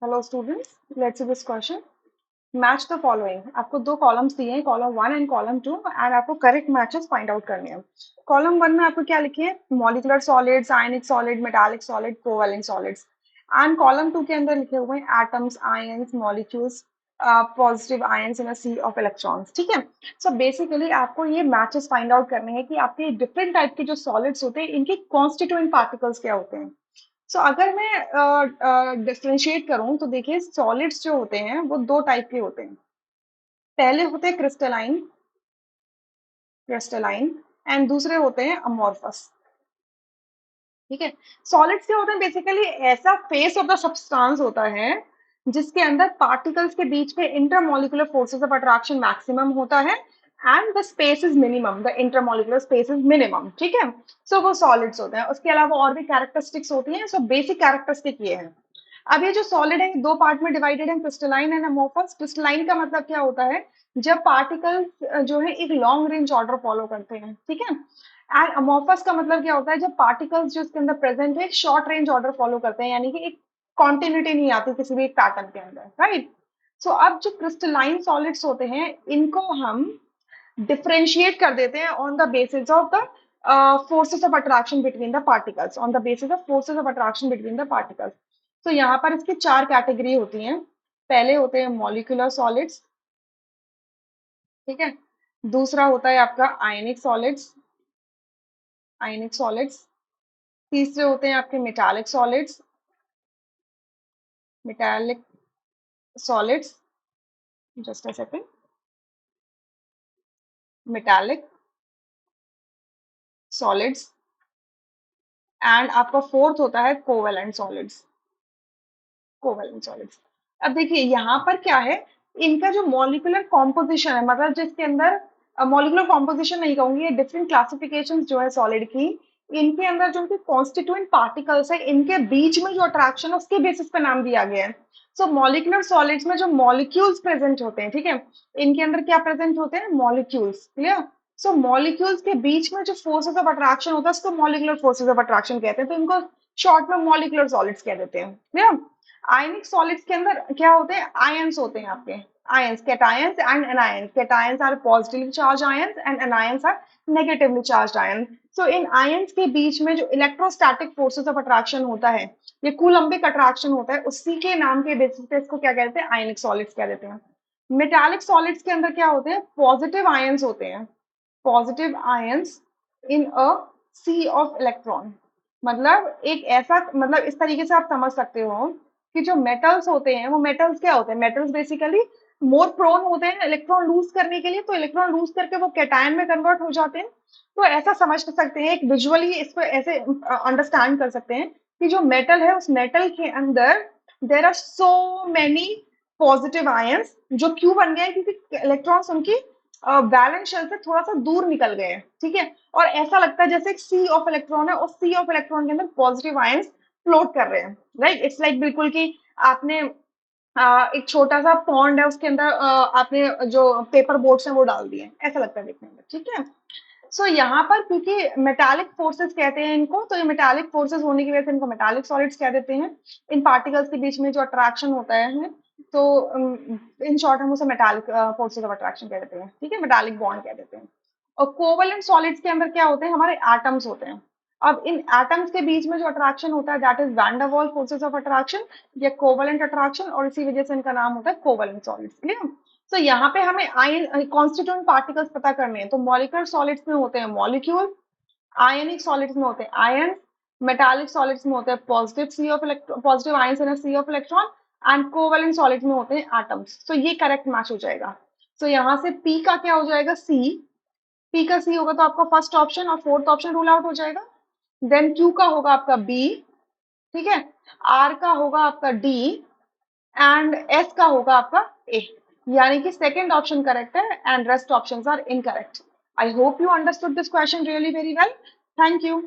Hello students, let's see this question. Match the following. आपको दो columns दिए हैं, column one and column two, and आपको correct matches find out करने हैं। कॉलम वन में आपको क्या लिखे हैं? Molecular solids, ionic solid, metallic solid, covalent solids. And column two के अंदर लिखे हुए हैं atoms, ions, molecules, positive ions in a sea of electrons. ठीक है। सो बेसिकली आपको ये मैचेस फाइंड आउट करने हैं कि आपके डिफरेंट टाइप के जो सॉलिड्स होते हैं इनके कॉन्स्टिट्यूएंट पार्टिकल्स क्या होते हैं। सो अगर मैं डिफरेंशिएट करूं तो देखिए, सॉलिड्स जो होते हैं वो दो टाइप के होते हैं। पहले होते हैं क्रिस्टलाइन, क्रिस्टलाइन, एंड दूसरे होते हैं अमॉर्फस। ठीक है। सॉलिड्स क्या होते हैं? बेसिकली ऐसा फेस ऑफ द सब्सटेंस होता है जिसके अंदर पार्टिकल्स के बीच में intermolecular forces of attraction maximum होता है and the space is minimum, the intermolecular space is minimum. ठीक है। सो वो सॉलिड्स होते हैं। उसके अलावा और भी कैरेक्टरिस्टिक्स होती हैं। सो बेसिक कैरेक्टरिस्टिक ये है। अब ये जो सॉलिड है दो पार्ट में डिवाइडेड है, क्रिस्टलाइन एंड अमोर्फस। क्रिस्टलाइन का मतलब क्या होता है? जब पार्टिकल्स जो है एक लॉन्ग रेंज ऑर्डर फॉलो करते हैं। ठीक है। एंड अमोर्फस का मतलब क्या होता है? जब पार्टिकल्स जो इसके अंदर प्रेजेंट है एक शॉर्ट रेंज ऑर्डर फॉलो करते हैं, यानी कि एक कॉन्टिन्यूटी नहीं आती किसी भी एक पैटर्न के अंदर, राइट। सो अब जो क्रिस्टलाइन सॉलिड्स होते हैं इनको हम डिफरेंशिएट कर देते हैं on the basis of the forces of attraction between the particles, on the basis of forces of attraction between the particles। तो यहाँ पर इसकी चार कैटेगरी होती हैं। पहले होते हैं मॉलिक्यूलर सॉलिड्स। ठीक है। दूसरा होता है आपका आयनिक सॉलिड्स, आयनिक सॉलिड्स। तीसरे होते हैं आपके metallic solids, metallic solids. Just a second. Metallic solids. And आपका फोर्थ होता है कोवेलेंट सॉलिड्स, कोवेलेंट सॉलिड्स। अब देखिए यहाँ पर क्या है, इनका जो मॉलिक्यूलर कॉम्पोजिशन है, मतलब जिसके अंदर मॉलिक्यूलर कॉम्पोजिशन नहीं कहूंगी, ये डिफरेंट क्लासिफिकेशन जो है सॉलिड की, इनके अंदर जो उनके कॉन्स्टिट्यूएंट पार्टिकल्स है इनके बीच में जो अट्रैक्शन है उसके बेसिस पे नाम दिया गया है। सो मॉलिक्यूलर सॉलिड्स में जो मॉलिक्यूल्स प्रेजेंट होते हैं, ठीक है, इनके अंदर क्या प्रेजेंट होते हैं? मॉलिक्यूल्स। क्लियर। सो मॉलिक्यूल्स के बीच में जो फोर्सेस ऑफ अट्रैक्शन होता है उसको मॉलिक्यूलर फोर्सेस ऑफ अट्रैक्शन कहते हैं, तो इनको शॉर्ट में मॉलिक्यूलर सॉलिड्स कह देते हैं। क्लियर। आयनिक सॉलिड्स के अंदर क्या होते हैं? आयंस होते हैं आपके। Ions, cations and anions. Cations are positively charge ions and anions are negatively charge ions. So इन आयंस के बीच में जो इलेक्ट्रोस्टैटिक फोर्सेस ऑफ अट्रैक्शन होता है, ये कूलम्बिक अट्रैक्शन होता है, उसी के नाम के बेसिस पे इसको क्या कहते हैं? आयनिक सॉलिड्स कह देते हैं। मेटालिक सॉलिड्स के अंदर क्या होते हैं? पॉजिटिव आयंस होते हैं, positive ions in a sea of electron. मतलब एक ऐसा, मतलब इस तरीके से आप समझ सकते हो कि जो मेटल्स होते हैं वो मेटल्स क्या होते हैं? मेटल्स बेसिकली मोर प्रोन होते हैं इलेक्ट्रॉन लूज करने के लिए, तो इलेक्ट्रॉन लूज करके वो कैटायन में कन्वर्ट हो जाते हैं। तो ऐसा समझ सकते हैं, एक विजुअली इसको ऐसे अंडरस्टैंड कर सकते हैं कि जो मेटल है उस मेटल के अंदर there are so many positive ions, जो क्यों बन गए? क्योंकि इलेक्ट्रॉन्स उनकी वैलेंस शेल से थोड़ा सा दूर निकल गए हैं। ठीक है। और ऐसा लगता है जैसे एक सी ऑफ इलेक्ट्रॉन है, उस सी ऑफ इलेक्ट्रॉन के अंदर पॉजिटिव आयंस फ्लोट कर रहे हैं, राइट। इट्स लाइक बिल्कुल कि आपने एक छोटा सा पॉन्ड है, उसके अंदर आपने जो पेपर बोट्स हैं वो डाल दिए, ऐसा लगता है देखने में। ठीक है। सो यहाँ पर क्योंकि मेटालिक फोर्सेस कहते हैं इनको, तो ये मेटालिक फोर्सेस होने की वजह से इनको मेटालिक सॉलिड्स कह देते हैं। इन पार्टिकल्स के बीच में जो अट्रैक्शन होता है, तो इन शॉर्ट हम उसे मेटालिक फोर्सेस ऑफ अट्रैक्शन कह देते हैं। ठीक है, मेटालिक बॉन्ड कह देते हैं। और कोवेलेंट सॉलिड्स के अंदर क्या होते हैं? हमारे एटम्स होते हैं। अब इन एटम्स के बीच में जो अट्रैक्शन होता है that is van der Waals forces of attraction या कोवेलेंट अट्रैक्शन, और इसी वजह से इनका नाम होता है कोवेलेंट सॉलिड्स। क्लियर। तो यहाँ पे हमें आयन कॉन्स्टिट्यूएंट पार्टिकल्स पता करने हैं, तो मॉलिक्यूलर सॉलिड्स में होते हैं मॉलिक्यूल, आयनिक सॉलिड्स में होते हैं आयन, मेटालिक सॉलिड्स में होते हैं positive sea of electron, positive ions in sea of electron, and covalent solids में होते हैं एटम्स। तो ये करेक्ट मैच हो जाएगा। तो यहाँ से पी का क्या हो जाएगा? सी। पी का सी होगा तो आपका फर्स्ट ऑप्शन और फोर्थ ऑप्शन रूल आउट हो जाएगा। देन क्यू का होगा आपका बी। ठीक है। आर का होगा आपका डी, एंड एस का होगा आपका ए। यानी कि सेकंड ऑप्शन करेक्ट है and rest options are incorrect. I hope you understood this question really very well. Thank you.